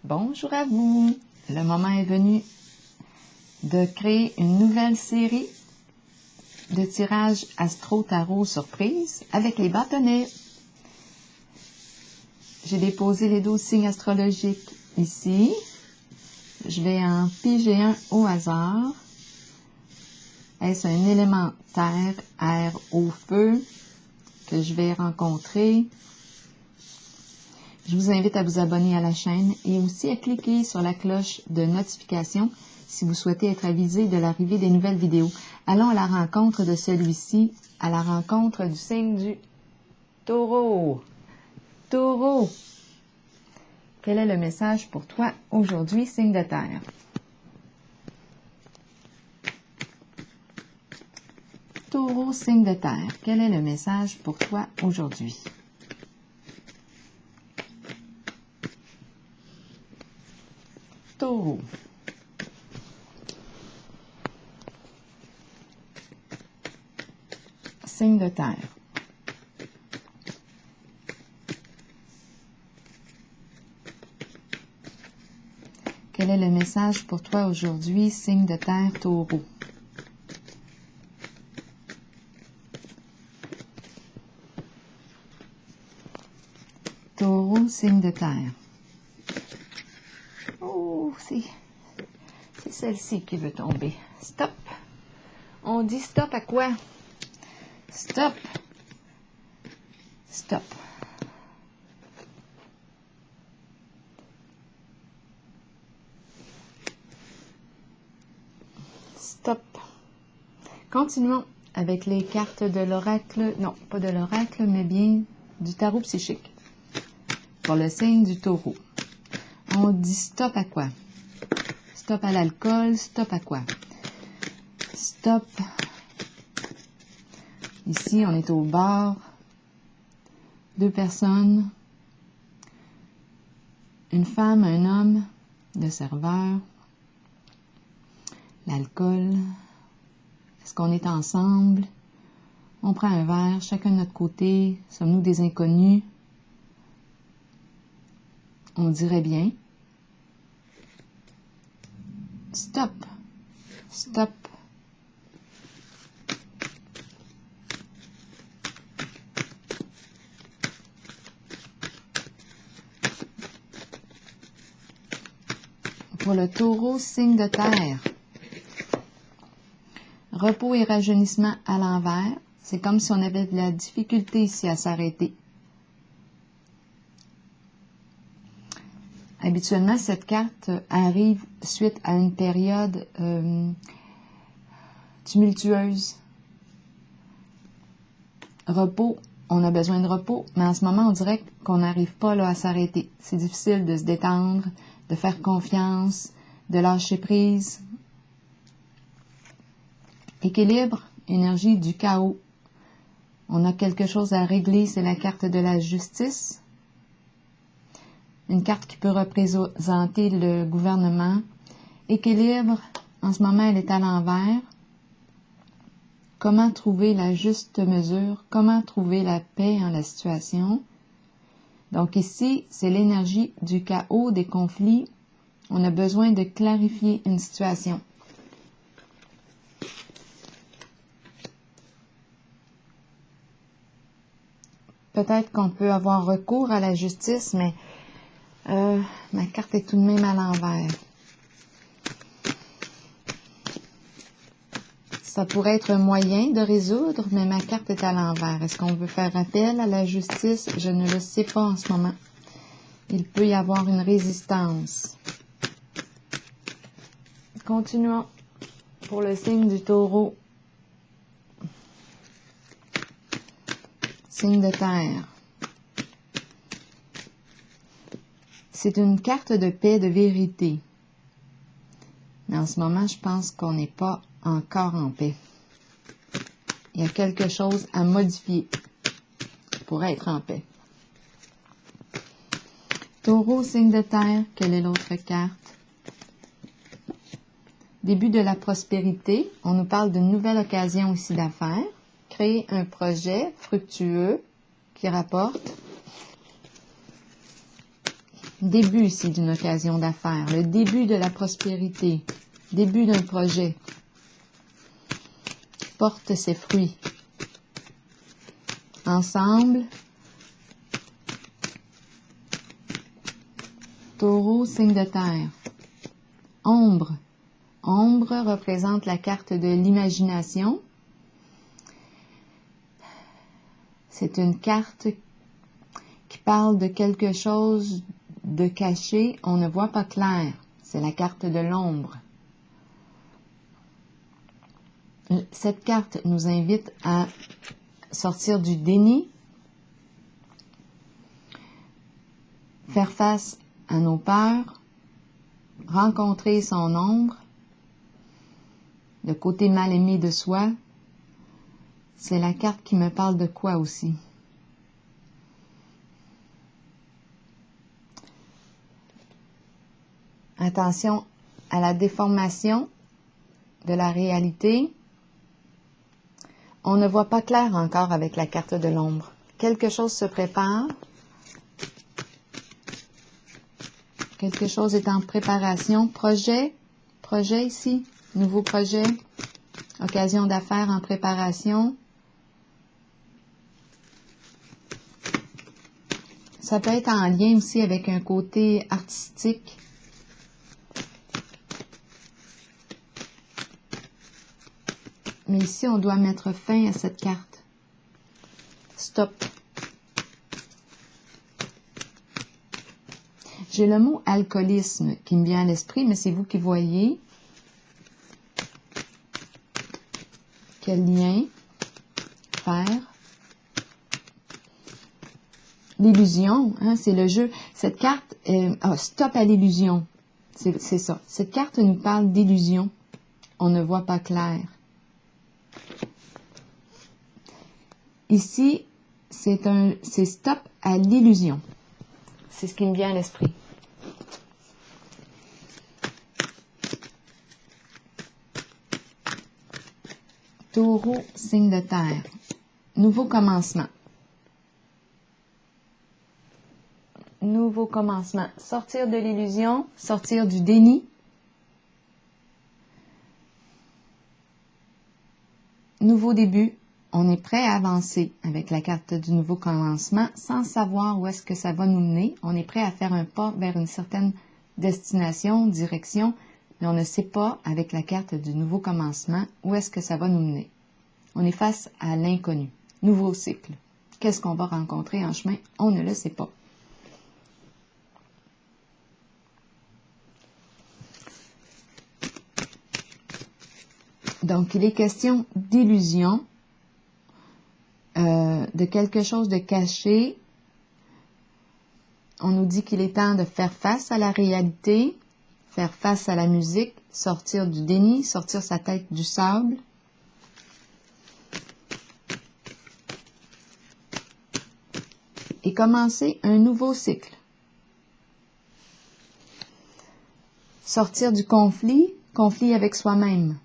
Bonjour à vous! Le moment est venu de créer une nouvelle série de tirages astro-tarot surprise avec les bâtonnets. J'ai déposé les 12 signes astrologiques ici. Je vais en piger un au hasard. Est-ce un élément terre, air, eau, feu que je vais rencontrer? Je vous invite à vous abonner à la chaîne et aussi à cliquer sur la cloche de notification si vous souhaitez être avisé de l'arrivée des nouvelles vidéos. Allons à la rencontre de celui-ci, à la rencontre du signe du Taureau. Taureau, quel est le message pour toi aujourd'hui, signe de terre? Taureau, signe de terre, quel est le message pour toi aujourd'hui? Taureau. Signe de terre. Quel est le message pour toi aujourd'hui, signe de terre, Taureau? Taureau, signe de terre. Oh, c'est celle-ci qui veut tomber. Stop. On dit stop à quoi? Stop. Stop. Stop. Continuons avec les cartes de l'oracle. Non, pas de l'oracle, mais bien du tarot psychique. Pour le signe du Taureau. On dit stop à quoi? Stop à l'alcool, stop à quoi? Stop. Ici, on est au bar. 2 personnes. Une femme, un homme, le serveur. L'alcool. Est-ce qu'on est ensemble? On prend un verre, chacun de notre côté. Sommes-nous des inconnus? On dirait bien. Stop. Stop. Pour le Taureau, signe de terre. Repos et rajeunissement à l'envers. C'est comme si on avait de la difficulté ici à s'arrêter. Habituellement, cette carte arrive suite à une période tumultueuse. Repos, on a besoin de repos, mais en ce moment, on dirait qu'on n'arrive pas là à s'arrêter. C'est difficile de se détendre, de faire confiance, de lâcher prise. Équilibre, énergie du chaos. On a quelque chose à régler, c'est la carte de la justice. Une carte qui peut représenter le gouvernement. Équilibre, en ce moment, elle est à l'envers. Comment trouver la juste mesure? Comment trouver la paix en la situation? Donc ici, c'est l'énergie du chaos, des conflits. On a besoin de clarifier une situation. Peut-être qu'on peut avoir recours à la justice, mais ma carte est tout de même à l'envers. Ça pourrait être un moyen de résoudre, mais ma carte est à l'envers. Est-ce qu'on veut faire appel à la justice? Je ne le sais pas en ce moment. Il peut y avoir une résistance. Continuons pour le signe du Taureau. Signe de terre. C'est une carte de paix, de vérité. Mais en ce moment, je pense qu'on n'est pas encore en paix. Il y a quelque chose à modifier pour être en paix. Taureau, signe de terre, quelle est l'autre carte? Début de la prospérité, on nous parle d'une nouvelle occasion ici d'affaires. Créer un projet fructueux qui rapporte. Début ici d'une occasion d'affaires, le début de la prospérité, début d'un projet. Porte ses fruits. Ensemble, Taureau, signe de terre. Ombre. Ombre représente la carte de l'imagination. C'est une carte qui parle de quelque chose de caché. On ne voit pas clair. C'est la carte de l'ombre. Cette carte nous invite à sortir du déni, faire face à nos peurs, rencontrer son ombre, le côté mal aimé de soi. C'est la carte qui me parle de quoi aussi? Attention à la déformation de la réalité. On ne voit pas clair encore avec la carte de l'ombre. Quelque chose se prépare. Quelque chose est en préparation. Projet ici. Nouveau projet. Occasion d'affaires en préparation. Ça peut être en lien aussi avec un côté artistique. Mais ici, on doit mettre fin à cette carte. Stop. J'ai le mot alcoolisme qui me vient à l'esprit, mais c'est vous qui voyez. Quel lien faire? L'illusion, hein, c'est le jeu. Cette carte, stop à l'illusion. C'est ça. Cette carte nous parle d'illusion. On ne voit pas clair. Ici, c'est stop à l'illusion. C'est ce qui me vient à l'esprit. Taureau, signe de terre. Nouveau commencement. Nouveau commencement. Sortir de l'illusion, sortir du déni. Nouveau début. On est prêt à avancer avec la carte du nouveau commencement sans savoir où est-ce que ça va nous mener. On est prêt à faire un pas vers une certaine destination, direction, mais on ne sait pas avec la carte du nouveau commencement où est-ce que ça va nous mener. On est face à l'inconnu. Nouveau cycle. Qu'est-ce qu'on va rencontrer en chemin? On ne le sait pas. Donc, il est question d'illusion, de quelque chose de caché. On nous dit qu'il est temps de faire face à la réalité, faire face à la musique, sortir du déni, sortir sa tête du sable. Et commencer un nouveau cycle. Sortir du conflit avec soi-même.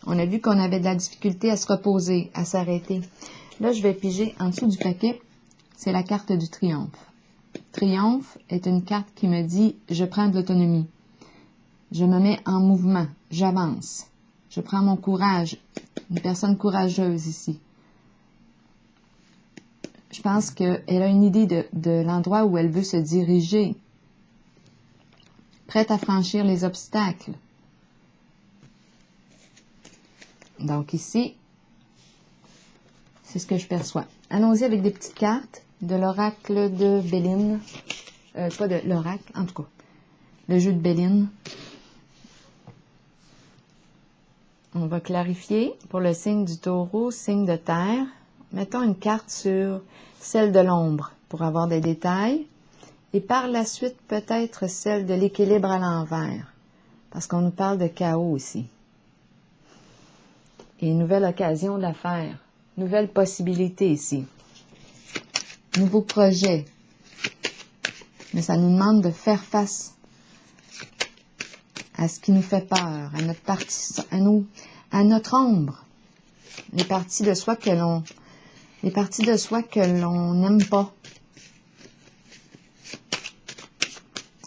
On a vu qu'on avait de la difficulté à se reposer, à s'arrêter. Là, je vais piger en dessous du paquet, c'est la carte du triomphe. Triomphe est une carte qui me dit « je prends de l'autonomie ». Je me mets en mouvement, j'avance. Je prends mon courage, une personne courageuse ici. Je pense qu'elle a une idée de l'endroit où elle veut se diriger, prête à franchir les obstacles. Donc ici, c'est ce que je perçois. Allons-y avec des petites cartes de l'oracle de Béline. Pas de l'oracle, en tout cas. Le jeu de Béline. On va clarifier pour le signe du taureau, signe de terre. Mettons une carte sur celle de l'ombre pour avoir des détails. Et par la suite, peut-être celle de l'équilibre à l'envers. Parce qu'on nous parle de chaos ici. Et une nouvelle occasion d'affaires. Nouvelle possibilité ici. Nouveau projet. Mais ça nous demande de faire face à ce qui nous fait peur, à notre partie, à notre ombre. Les parties de soi que l'on n'aime pas.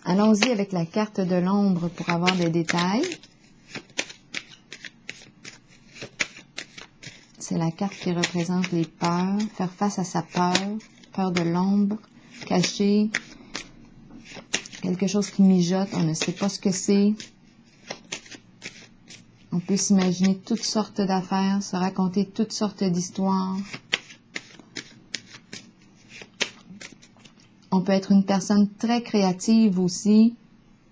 Allons-y avec la carte de l'ombre pour avoir des détails. C'est la carte qui représente les peurs, faire face à sa peur, peur de l'ombre, cacher, quelque chose qui mijote, on ne sait pas ce que c'est. On peut s'imaginer toutes sortes d'affaires, se raconter toutes sortes d'histoires. On peut être une personne très créative aussi,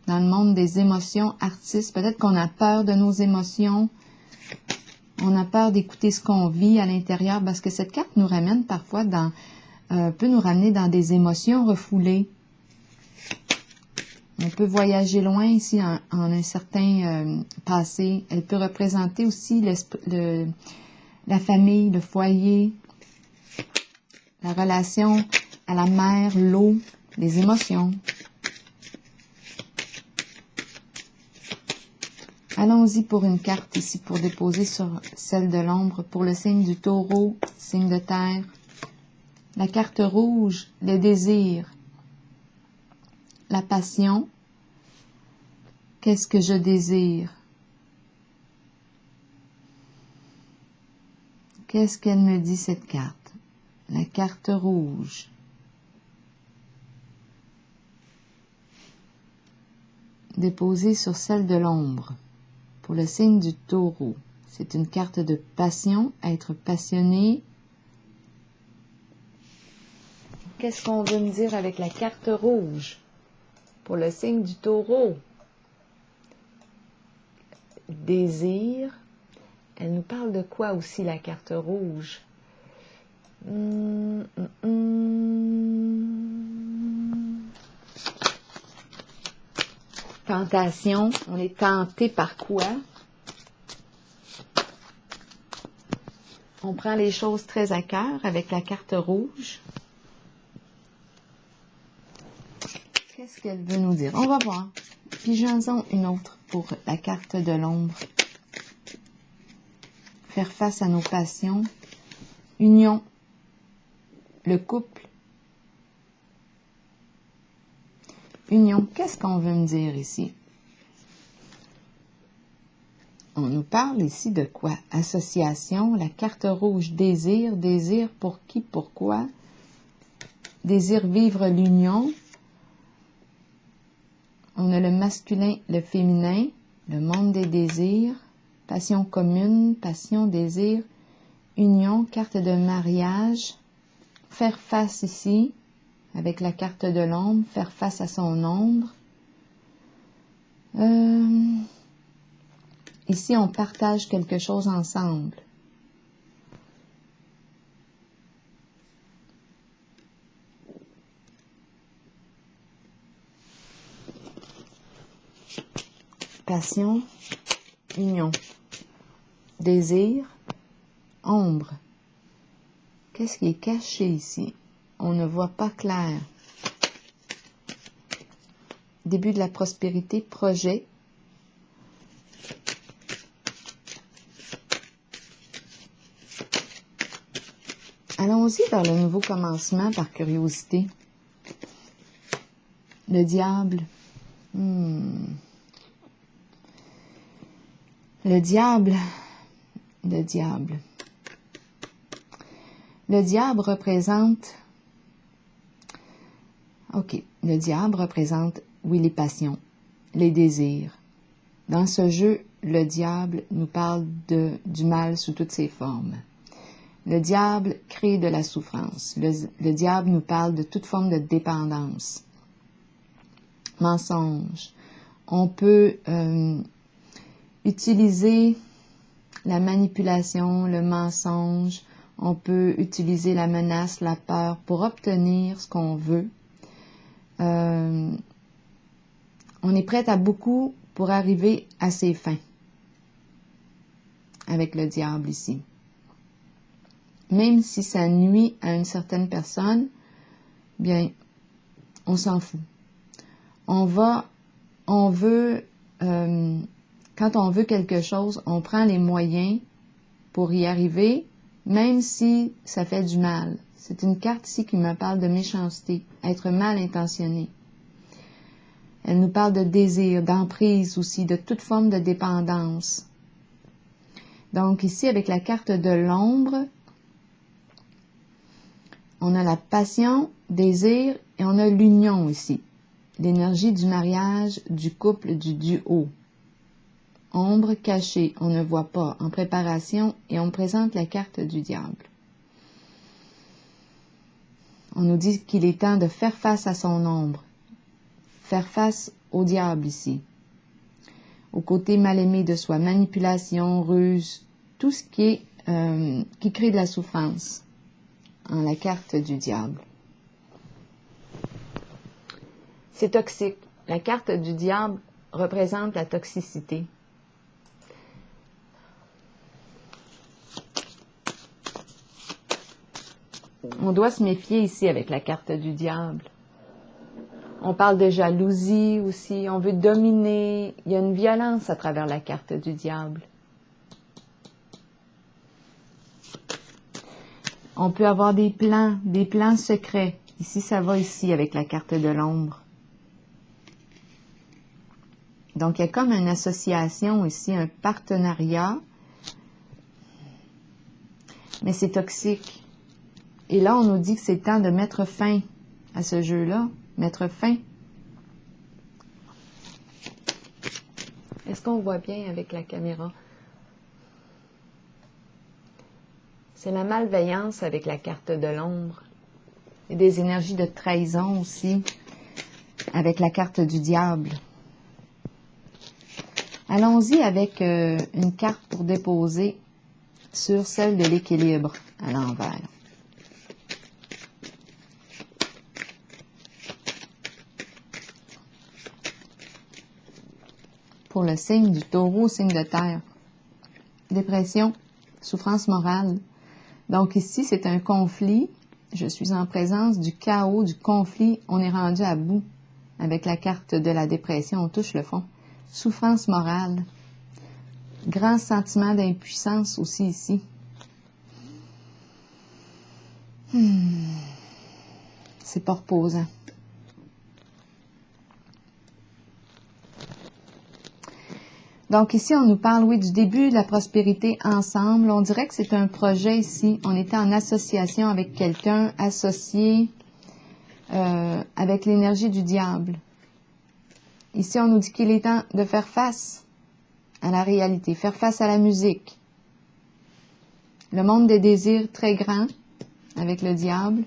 dans le monde des émotions, artiste. Peut-être qu'on a peur de nos émotions. On a peur d'écouter ce qu'on vit à l'intérieur, parce que cette carte nous ramène parfois peut nous ramener dans des émotions refoulées. On peut voyager loin ici en un certain passé. Elle peut représenter aussi la famille, le foyer, la relation à la mer, l'eau, les émotions. Allons-y pour une carte ici pour déposer sur celle de l'ombre pour le signe du taureau, signe de terre. La carte rouge, le désir, la passion. Qu'est-ce que je désire? Qu'est-ce qu'elle me dit cette carte? La carte rouge. Déposée sur celle de l'ombre. Pour le signe du taureau, c'est une carte de passion, être passionné. Qu'est-ce qu'on veut me dire avec la carte rouge? Pour le signe du taureau, désir. Elle nous parle de quoi aussi, la carte rouge? Tentation, on est tenté par quoi? On prend les choses très à cœur avec la carte rouge. Qu'est-ce qu'elle veut nous dire? On va voir. Pigeons-en une autre pour la carte de l'ombre. Faire face à nos passions. Union. Le couple. Union. Qu'est-ce qu'on veut me dire ici? On nous parle ici de quoi? Association, la carte rouge, désir. Désir pour qui, pourquoi? Désir vivre l'union. On a le masculin, le féminin, le monde des désirs, passion commune, passion, désir, union, carte de mariage. Faire face ici, avec la carte de l'ombre, faire face à son ombre. Ici, on partage quelque chose ensemble. Passion, union, désir, ombre. Qu'est-ce qui est caché ici? On ne voit pas clair. Début de la prospérité, projet. Allons-y vers le nouveau commencement par curiosité. Le diable. Le diable. Le diable. Le diable représente... OK. Le diable représente, oui, les passions, les désirs. Dans ce jeu, le diable nous parle du mal sous toutes ses formes. Le diable crée de la souffrance. Le diable nous parle de toute forme de dépendance. Mensonge. On peut utiliser la manipulation, le mensonge. On peut utiliser la menace, la peur pour obtenir ce qu'on veut. On est prêt à beaucoup pour arriver à ses fins. Avec le diable ici. Même si ça nuit à une certaine personne, bien, on s'en fout. Quand on veut quelque chose, on prend les moyens pour y arriver, même si ça fait du mal. C'est une carte ici qui me parle de méchanceté, être mal intentionné. Elle nous parle de désir, d'emprise aussi, de toute forme de dépendance. Donc ici, avec la carte de l'ombre, on a la passion, désir, et on a l'union ici. L'énergie du mariage, du couple, du duo. Ombre cachée, on ne voit pas, en préparation, et on présente la carte du diable. On nous dit qu'il est temps de faire face à son ombre, faire face au diable ici, au côté mal aimé de soi, manipulation, ruse, tout ce qui crée de la souffrance, en la carte du diable. C'est toxique. La carte du diable représente la toxicité. On doit se méfier ici avec la carte du diable. On parle de jalousie aussi, on veut dominer. Il y a une violence à travers la carte du diable. On peut avoir des plans secrets. Ici, ça va ici avec la carte de l'ombre. Donc, il y a comme une association ici, un partenariat. Mais c'est toxique. Et là, on nous dit que c'est temps de mettre fin à ce jeu-là. Mettre fin. Est-ce qu'on voit bien avec la caméra? C'est la malveillance avec la carte de l'ombre. Et des énergies de trahison aussi avec la carte du diable. Allons-y avec une carte pour déposer sur celle de l'équilibre à l'envers. Pour le signe du taureau, signe de terre. Dépression, souffrance morale. Donc ici, c'est un conflit. Je suis en présence du chaos, du conflit. On est rendu à bout avec la carte de la dépression. On touche le fond. Souffrance morale. Grand sentiment d'impuissance aussi ici. C'est pas reposant. Donc ici, on nous parle, oui, du début de la prospérité ensemble. On dirait que c'est un projet ici. On était en association avec quelqu'un, associé avec l'énergie du diable. Ici, on nous dit qu'il est temps de faire face à la réalité, faire face à la musique. Le monde des désirs très grand avec le diable.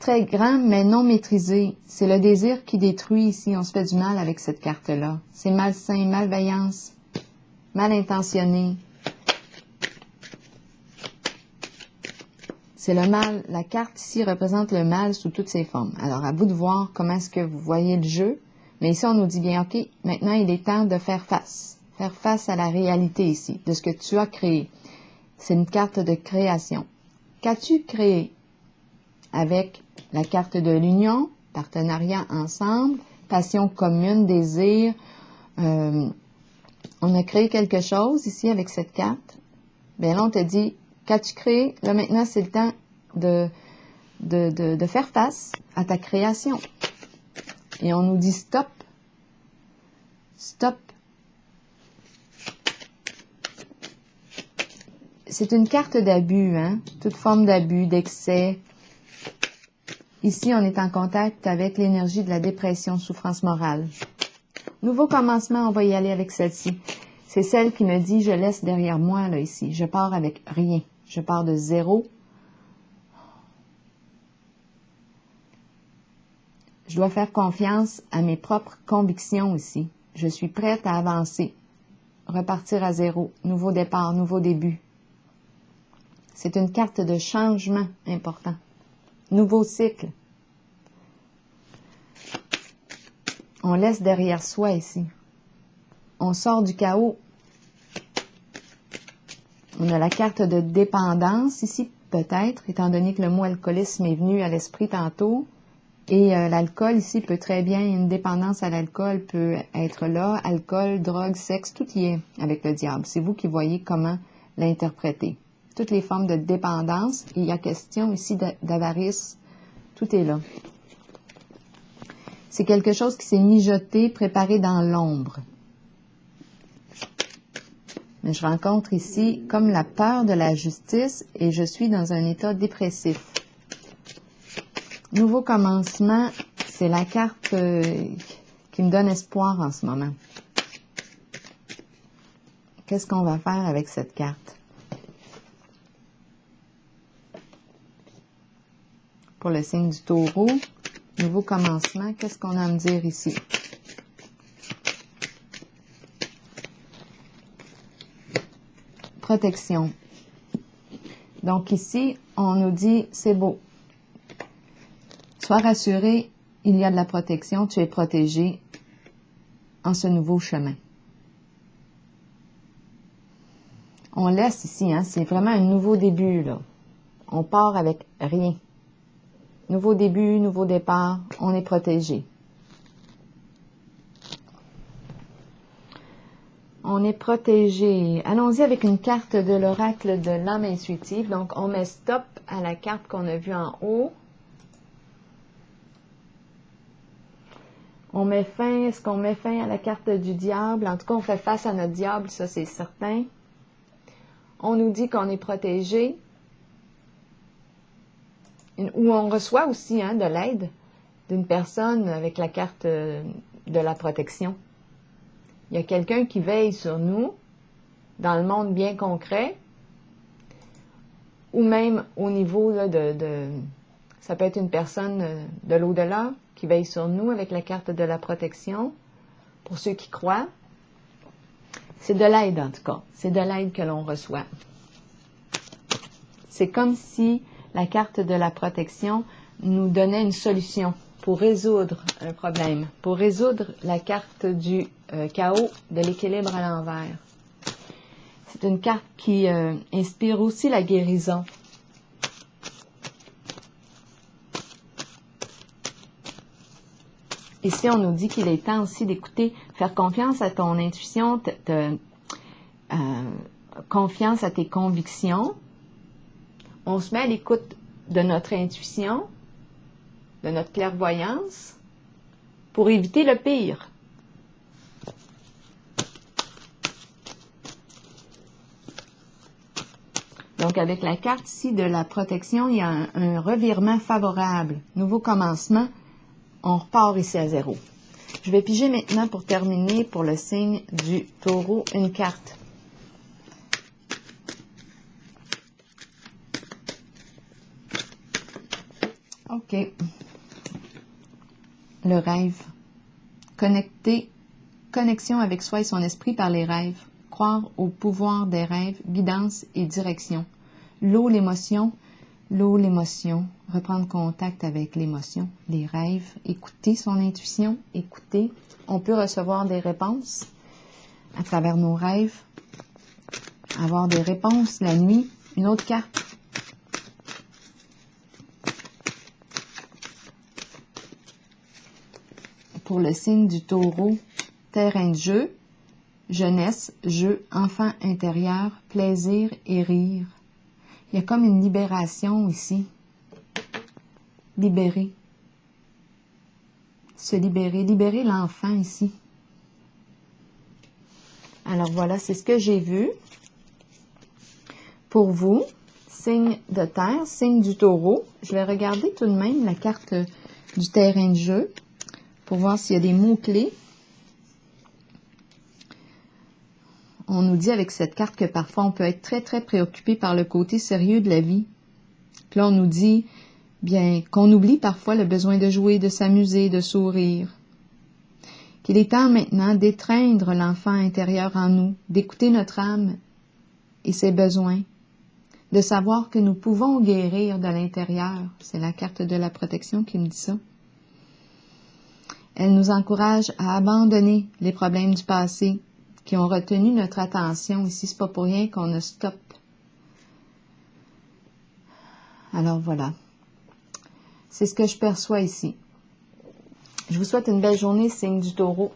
Très grand, mais non maîtrisé. C'est le désir qui détruit ici. On se fait du mal avec cette carte-là. C'est malsain, malveillance, mal intentionné. C'est le mal. La carte ici représente le mal sous toutes ses formes. Alors, à vous de voir comment est-ce que vous voyez le jeu. Mais ici, on nous dit bien, OK, maintenant, il est temps de faire face. Faire face à la réalité ici, de ce que tu as créé. C'est une carte de création. Qu'as-tu créé? Avec la carte de l'union, partenariat ensemble, passion commune, désir. On a créé quelque chose ici avec cette carte. Bien là, on te dit, qu'as-tu créé? Là, maintenant, c'est le temps de faire face à ta création. Et on nous dit stop. Stop. C'est une carte d'abus, hein? Toute forme d'abus, d'excès. Ici, on est en contact avec l'énergie de la dépression, souffrance morale. Nouveau commencement, on va y aller avec celle-ci. C'est celle qui me dit, je laisse derrière moi, là, ici. Je pars avec rien. Je pars de zéro. Je dois faire confiance à mes propres convictions ici. Je suis prête à avancer. Repartir à zéro. Nouveau départ, nouveau début. C'est une carte de changement important. Nouveau cycle. On laisse derrière soi ici. On sort du chaos. On a la carte de dépendance ici, peut-être, étant donné que le mot alcoolisme est venu à l'esprit tantôt. Et l'alcool ici peut très bien, une dépendance à l'alcool peut être là. Alcool, drogue, sexe, tout y est avec le diable. C'est vous qui voyez comment l'interpréter. Toutes les formes de dépendance. Et il y a question ici d'avarice, Tout est là. C'est quelque chose qui s'est mijoté, préparé dans l'ombre. Mais je rencontre ici comme la peur de la justice et je suis dans un état dépressif. Nouveau commencement, c'est la carte qui me donne espoir en ce moment. Qu'est-ce qu'on va faire avec cette carte? Pour le signe du taureau, nouveau commencement, qu'est-ce qu'on a à me dire ici? Protection. Donc ici, on nous dit, c'est beau. Sois rassuré, il y a de la protection, tu es protégé en ce nouveau chemin. On laisse ici, hein, c'est vraiment un nouveau début, là. On part avec rien. Nouveau début, nouveau départ, on est protégé. On est protégé. Allons-y avec une carte de l'oracle de l'âme intuitive. Donc, on met stop à la carte qu'on a vue en haut. On met fin, est-ce qu'on met fin à la carte du diable? En tout cas, on fait face à notre diable, ça c'est certain. On nous dit qu'on est protégé. Ou on reçoit aussi de l'aide d'une personne avec la carte de la protection. Il y a quelqu'un qui veille sur nous dans le monde bien concret ou même au niveau là, ça peut être une personne de l'au-delà qui veille sur nous avec la carte de la protection. Pour ceux qui croient, c'est de l'aide en tout cas. C'est de l'aide que l'on reçoit. C'est comme si la carte de la protection nous donnait une solution pour résoudre un problème, pour résoudre la carte du chaos, de l'équilibre à l'envers. C'est une carte qui inspire aussi la guérison. Ici, on nous dit qu'il est temps aussi d'écouter, faire confiance à ton intuition, confiance à tes convictions. On se met à l'écoute de notre intuition, de notre clairvoyance, pour éviter le pire. Donc, avec la carte ici de la protection, il y a un revirement favorable. Nouveau commencement, on repart ici à zéro. Je vais piger maintenant pour terminer pour le signe du taureau une carte. OK. Le rêve. Connexion avec soi et son esprit par les rêves. Croire au pouvoir des rêves, guidance et direction. L'eau, l'émotion. Reprendre contact avec l'émotion, les rêves. Écouter son intuition, écouter. On peut recevoir des réponses à travers nos rêves. Avoir des réponses la nuit. Une autre carte. Pour le signe du taureau, terrain de jeu, jeunesse, jeu, enfant intérieur, plaisir et rire. Il y a comme une libération ici. Libérer. Se libérer. Libérer l'enfant ici. Alors voilà, c'est ce que j'ai vu. Pour vous, signe de terre, signe du taureau. Je vais regarder tout de même la carte du terrain de jeu pour voir s'il y a des mots-clés. On nous dit avec cette carte que parfois on peut être très, très préoccupé par le côté sérieux de la vie. Puis là, on nous dit bien qu'on oublie parfois le besoin de jouer, de s'amuser, de sourire. Qu'il est temps maintenant d'étreindre l'enfant intérieur en nous, d'écouter notre âme et ses besoins, de savoir que nous pouvons guérir de l'intérieur. C'est la carte de la protection qui me dit ça. Elle nous encourage à abandonner les problèmes du passé qui ont retenu notre attention. Ici, c'est pas pour rien qu'on a stop. Alors voilà. C'est ce que je perçois ici. Je vous souhaite une belle journée, signe du taureau.